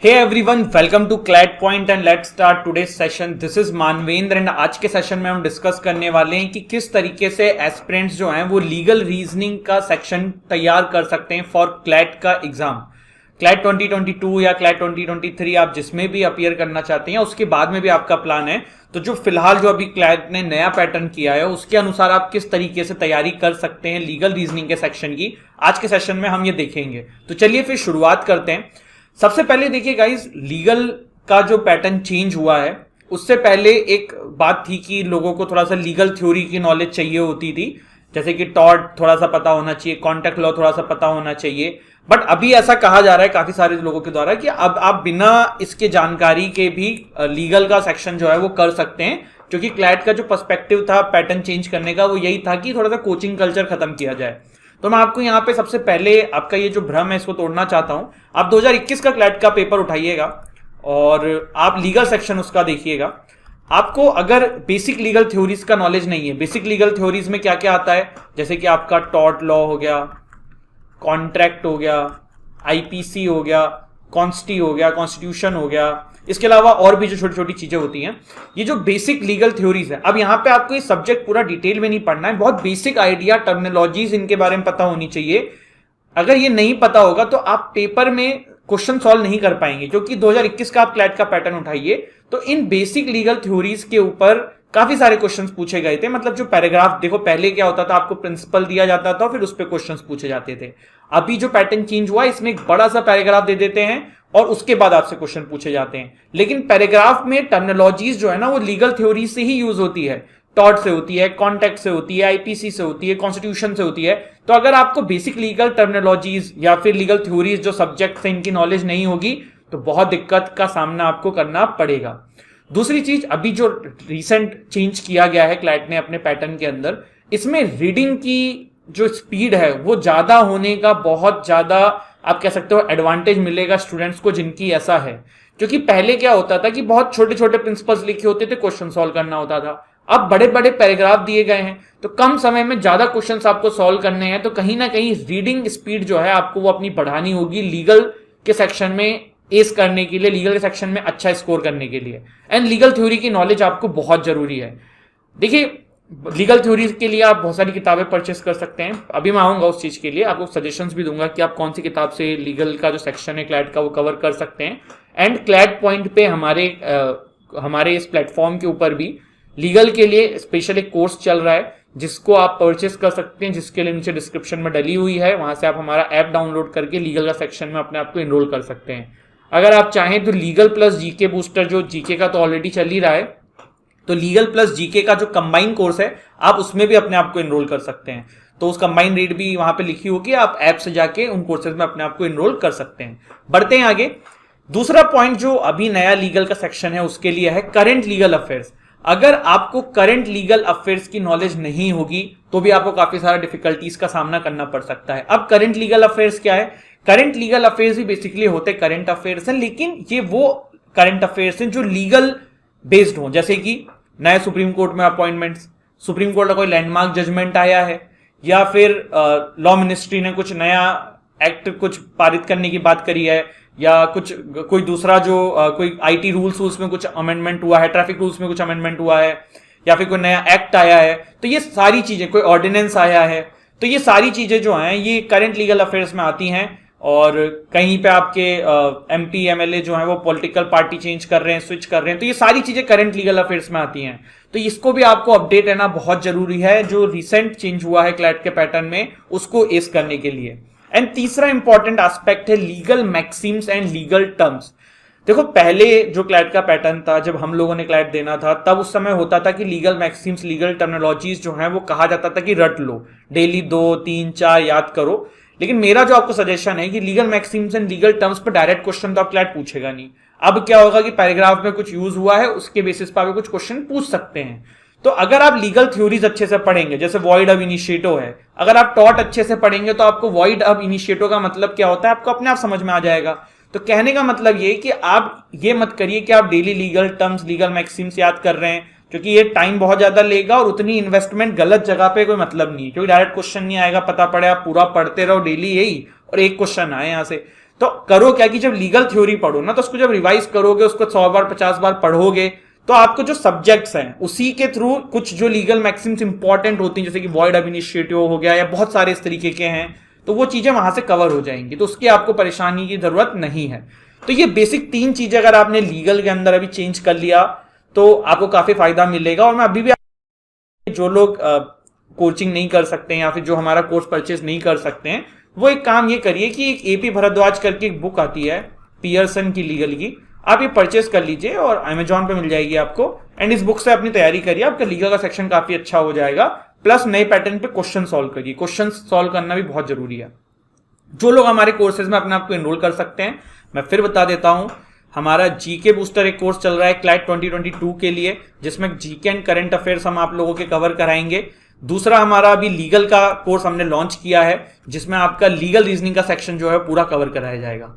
Hey everyone, welcome to Clat Point and let's start today's session. This is Manvendra and आज के session में हम discuss करने वाले हैं कि किस तरीके से एस्पिरेंट्स जो हैं वो लीगल रीजनिंग का सेक्शन तैयार कर सकते हैं फॉर क्लैट का एग्जाम। क्लैट 2022 या क्लैट 2023 आप जिसमें भी अपीयर करना चाहते हैं उसके बाद में भी आपका प्लान है, तो जो फिलहाल जो अभी क्लैट ने नया पैटर्न किया है उसके अनुसार आप किस तरीके से तैयारी कर सकते हैं लीगल रीजनिंग के सेक्शन की, आज के सेशन में हम ये देखेंगे। तो चलिए फिर शुरुआत करते हैं। सबसे पहले देखिए गाइस, लीगल का जो पैटर्न चेंज हुआ है उससे पहले एक बात थी कि लोगों को थोड़ा सा लीगल थ्योरी की नॉलेज चाहिए होती थी, जैसे कि टॉर्ट थोड़ा सा पता होना चाहिए, कॉन्ट्रैक्ट लॉ थोड़ा सा पता होना चाहिए। बट अभी ऐसा कहा जा रहा है काफी सारे लोगों के द्वारा कि अब आप बिना इसके जानकारी के भी लीगल का सेक्शन जो है वो कर सकते हैं, क्योंकि क्लैट का जो पर्सपेक्टिव था पैटर्न चेंज करने का वो यही था कि थोड़ा सा कोचिंग कल्चर खत्म किया जाए। तो मैं आपको यहाँ पे सबसे पहले आपका ये जो भ्रम है इसको तोड़ना चाहता हूं। आप 2021 का क्लैट का पेपर उठाइएगा और आप लीगल सेक्शन उसका देखिएगा। आपको अगर बेसिक लीगल थ्योरीज का नॉलेज नहीं है, बेसिक लीगल थ्योरीज में क्या क्या आता है, जैसे कि आपका टॉर्ट लॉ हो गया, कॉन्ट्रैक्ट हो गया, आईपीसी हो गया, कॉन्स्टी हो गया, कॉन्स्टिट्यूशन हो गया, इसके अलावा और भी जो छोटी छोटी चीजें होती हैं, ये जो बेसिक लीगल थ्योरीज है। अब यहाँ पे आपको ये सब्जेक्ट पूरा डिटेल में नहीं पढ़ना है, बहुत बेसिक आइडिया, टर्मिनोलॉजीज इनके बारे में पता होनी चाहिए। अगर ये नहीं पता होगा तो आप पेपर में क्वेश्चन सॉल्व नहीं कर पाएंगे, क्योंकि 2021 का आप क्लैट का पैटर्न उठाइए तो इन बेसिक लीगल थ्योरीज के ऊपर काफी सारे क्वेश्चंस पूछे गए थे। मतलब जो पैराग्राफ देखो, पहले क्या होता था, आपको प्रिंसिपल दिया जाता था फिर उस पर क्वेश्चंस पूछे जाते थे। अभी जो पैटर्न चेंज हुआ इसमें एक बड़ा सा पैराग्राफ दे देते हैं और उसके बाद आपसे क्वेश्चन पूछे जाते हैं। लेकिन पैराग्राफ में टर्मिनोलॉजीज जो है ना वो लीगल थ्योरी से ही यूज होती है, टॉर्ट से होती है, कॉन्ट्रैक्ट से होती है, आईपीसी से होती है, कॉन्स्टिट्यूशन से होती है। तो अगर आपको बेसिक लीगल टर्मिनोलॉजीज या फिर लीगल थ्योरीज जो सब्जेक्ट है इनकी नॉलेज नहीं होगी तो बहुत दिक्कत का सामना आपको करना पड़ेगा। दूसरी चीज, अभी जो रिसेंट चेंज किया गया है क्लैट ने अपने पैटर्न के अंदर, इसमें रीडिंग की जो स्पीड है वो ज्यादा होने का बहुत ज्यादा आप कह सकते हो एडवांटेज मिलेगा स्टूडेंट्स को जिनकी ऐसा है। क्योंकि पहले क्या होता था कि बहुत छोटे छोटे प्रिंसिपल्स लिखे होते थे, क्वेश्चन सॉल्व करना होता था। अब बड़े बड़े पैराग्राफ दिए गए हैं तो कम समय में ज्यादा क्वेश्चंस आपको सॉल्व करने हैं, तो कहीं ना कहीं रीडिंग स्पीड जो है आपको वो अपनी बढ़ानी होगी लीगल के सेक्शन में एस करने के लिए, लीगल के सेक्शन में अच्छा स्कोर करने के लिए। एंड लीगल थ्योरी की नॉलेज आपको बहुत जरूरी है। देखिए, लीगल थ्योरी के लिए आप बहुत सारी किताबें परचेस कर सकते हैं, अभी मैं आऊंगा उस चीज के लिए, आपको सजेशंस भी दूंगा कि आप कौन सी किताब से लीगल का जो सेक्शन है क्लैट का वो कवर कर सकते हैं। एंड क्लैट पॉइंट पे हमारे इस प्लेटफॉर्म के ऊपर भी लीगल के लिए स्पेशल एक कोर्स चल रहा है जिसको आप परचेस कर सकते हैं, जिसके लिए नीचे डिस्क्रिप्शन में डली हुई है, वहां से आप हमारा ऐप डाउनलोड करके लीगल का सेक्शन में अपने आप को एनरोल कर सकते हैं। अगर आप चाहें तो लीगल प्लस जीके बूस्टर, जो जीके का तो ऑलरेडी चल ही रहा है, तो लीगल प्लस जीके का जो कंबाइन कोर्स है आप उसमें भी अपने आप को एनरोल कर सकते हैं। तो उस कंबाइन रेट भी वहां पे लिखी होगी, आप ऐप से जाके उन कोर्सेज में अपने आप को एनरोल कर सकते हैं। बढ़ते हैं आगे। दूसरा पॉइंट जो अभी नया लीगल का सेक्शन है उसके लिए है करंट लीगल अफेयर्स। अगर आपको करंट लीगल अफेयर्स की नॉलेज नहीं होगी तो भी आपको काफी सारा डिफिकल्टीज का सामना करना पड़ सकता है। अब करंट लीगल अफेयर्स क्या है? करंट लीगल अफेयर्स भी बेसिकली होते करंट अफेयर्स हैं, लेकिन ये वो करंट अफेयर्स हैं जो लीगल बेस्ड हो, जैसे कि नए सुप्रीम कोर्ट में अपॉइंटमेंट्स, सुप्रीम कोर्ट का कोई लैंडमार्क जजमेंट आया है, या फिर लॉ मिनिस्ट्री ने कुछ नया एक्ट कुछ पारित करने की बात करी है, या कोई दूसरा जो कोई आईटी रूल्स में कुछ अमेंडमेंट हुआ है, ट्रैफिक रूल्स में कुछ अमेंडमेंट हुआ है, या फिर कोई नया एक्ट आया है, तो ये सारी चीजें, कोई ऑर्डिनेंस आया है, तो ये सारी चीजें जो हैं ये करंट लीगल अफेयर्स में आती हैं। और कहीं पे आपके एमपी एमएलए जो है वो पॉलिटिकल पार्टी चेंज कर रहे हैं, स्विच कर रहे हैं, तो ये सारी चीजें करंट लीगल अफेयर्स में आती हैं। तो इसको भी आपको अपडेट रहना बहुत जरूरी है, जो रिसेंट चेंज हुआ है क्लैट के पैटर्न में उसको एस करने के लिए। एंड तीसरा इंपॉर्टेंट एस्पेक्ट है legal Maxim's and legal terms. देखो, पहले जो क्लैट का पैटर्न था, जब हम लोगों ने क्लैट देना था तब उस समय होता था कि लीगल मैक्सिम्स, लीगल टर्मिनोलॉजीज जो है वो कहा जाता था कि रट लो, डेली 2, 3, 4 याद करो। लेकिन मेरा जो आपको सजेशन है कि legal Maxim's and legal terms पर डायरेक्ट क्वेश्चन तो आप क्लैट पूछेगा नहीं। अब क्या होगा कि पैराग्राफ में कुछ यूज हुआ है उसके बेसिस पर आप कुछ क्वेश्चन पूछ सकते हैं। तो अगर आप लीगल थ्योरीज अच्छे से पढ़ेंगे, जैसे वॉइड अब इनिशिएटो है, अगर आप टॉर्ट अच्छे से पढ़ेंगे तो आपको वॉइड अब इनिशिएटो का मतलब क्या होता है आपको अपने आप समझ में आ जाएगा। तो कहने का मतलब ये कि आप ये मत करिए कि आप daily legal terms, legal Maxim's याद कर रहे हैं, क्योंकि ये टाइम बहुत ज्यादा लेगा और उतनी इन्वेस्टमेंट गलत जगह पे कोई मतलब नहीं है, क्योंकि डायरेक्ट क्वेश्चन नहीं आएगा, पता पड़े आप पूरा पढ़ते रहो डेली यही और एक क्वेश्चन आए यहां से। तो करो क्या कि जब लीगल थ्योरी पढ़ो ना, तो उसको जब रिवाइज करोगे, उसको 100 बार 50 बार पढ़ोगे, तो आपको जो सब्जेक्ट्स हैं उसी के थ्रू कुछ जो लीगल मैक्सिम्स इंपॉर्टेंट होती हैं, जैसे कि वॉइड अब इनिशिएटिव हो गया या बहुत सारे इस तरीके के हैं, तो वो चीजें वहां से कवर हो जाएंगी, तो उसकी आपको परेशानी की जरूरत नहीं है। तो ये बेसिक 3 चीजें अगर आपने लीगल के अंदर अभी चेंज कर लिया तो आपको काफी फायदा मिलेगा। और मैं अभी भी जो लोग कोचिंग नहीं कर सकते हैं या फिर जो हमारा कोर्स परचेज नहीं कर सकते हैं, वो एक काम ये करिए कि एक एपी भरद्वाज करके एक बुक आती है पियर्सन की लीगल की, आप ये परचेज कर लीजिए और अमेजॉन पे मिल जाएगी आपको, एंड इस बुक से अपनी तैयारी करिए, आपका लीगल का सेक्शन काफी अच्छा हो जाएगा। प्लस नए पैटर्न पे क्वेश्चन सॉल्व करिए, क्वेश्चन सॉल्व करना भी बहुत जरूरी है। जो लोग हमारे कोर्सेज में अपने आप को एनरोल कर सकते हैं, मैं फिर बता देता हूं, हमारा जीके बूस्टर एक कोर्स चल रहा है क्लैट 2022 के लिए, जिसमें जीके एंड करंट अफेयर्स हम आप लोगों के कवर कराएंगे। दूसरा हमारा अभी लीगल का कोर्स हमने लॉन्च किया है, जिसमें आपका लीगल रीजनिंग का सेक्शन जो है पूरा कवर कराया जाएगा।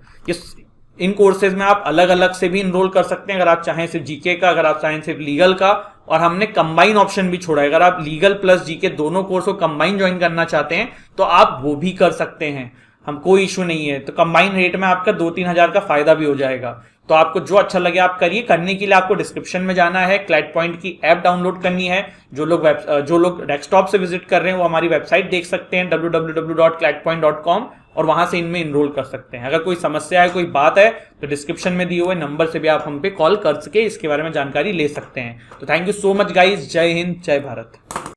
इन कोर्सेज में आप अलग अलग से भी इनरोल कर सकते हैं, अगर आप चाहें सिर्फ जीके का, अगर आप चाहें सिर्फ लीगल का, और हमने कंबाइन ऑप्शन भी छोड़ा है, अगर आप लीगल प्लस जीके दोनों कोर्स को कंबाइन ज्वाइन करना चाहते हैं तो आप वो भी कर सकते हैं, हम कोई इशू नहीं है। तो कंबाइन रेट में आपका 2-3 हजार का फायदा भी हो जाएगा। तो आपको जो अच्छा लगे आप करिए। करने के लिए आपको डिस्क्रिप्शन में जाना है, क्लैट पॉइंट की ऐप डाउनलोड करनी है। जो लोग डेस्कटॉप से विजिट कर रहे हैं वो हमारी वेबसाइट देख सकते हैं www.clatpoint.com, और वहां से इनमें इनरोल कर सकते हैं। अगर कोई समस्या है, कोई बात है, तो डिस्क्रिप्शन में दिए हुए नंबर से भी आप हम पे कॉल कर सके, इसके बारे में जानकारी ले सकते हैं। तो thank you so much guys, जय हिंद, जय भारत।